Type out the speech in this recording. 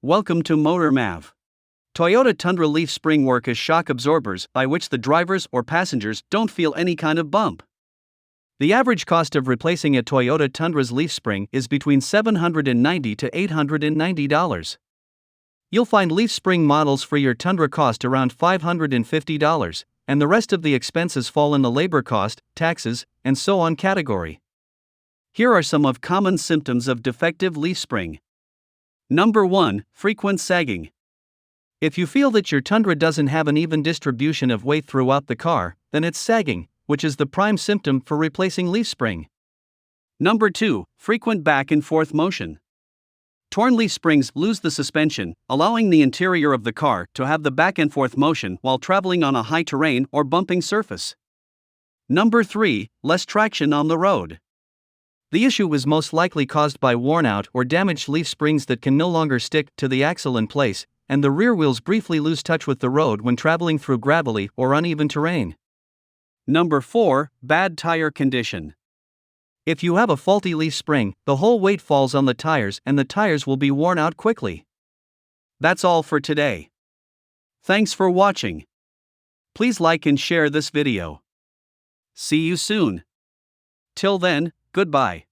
Welcome to MotorMav. Toyota Tundra leaf spring work as shock absorbers by which the drivers or passengers don't feel any kind of bump. The average cost of replacing a Toyota Tundra's leaf spring is between $790 to $890. You'll find leaf spring models for your Tundra cost around $550, and the rest of the expenses fall in the labor cost, taxes, and so on category. Here are some of common symptoms of defective leaf spring. Number 1. Frequent sagging. If you feel that your Tundra doesn't have an even distribution of weight throughout the car, then it's sagging, which is the prime symptom for replacing leaf spring. Number 2. Frequent back and forth motion. Torn leaf springs lose the suspension, allowing the interior of the car to have the back and forth motion while traveling on a high terrain or bumping surface. Number 3. Less traction on the road. The issue is most likely caused by worn out or damaged leaf springs that can no longer stick to the axle in place, and the rear wheels briefly lose touch with the road when traveling through gravelly or uneven terrain. Number 4. Bad tire condition. If you have a faulty leaf spring, the whole weight falls on the tires and the tires will be worn out quickly. That's all for today. Thanks for watching. Please like and share this video. See you soon. Till then, goodbye.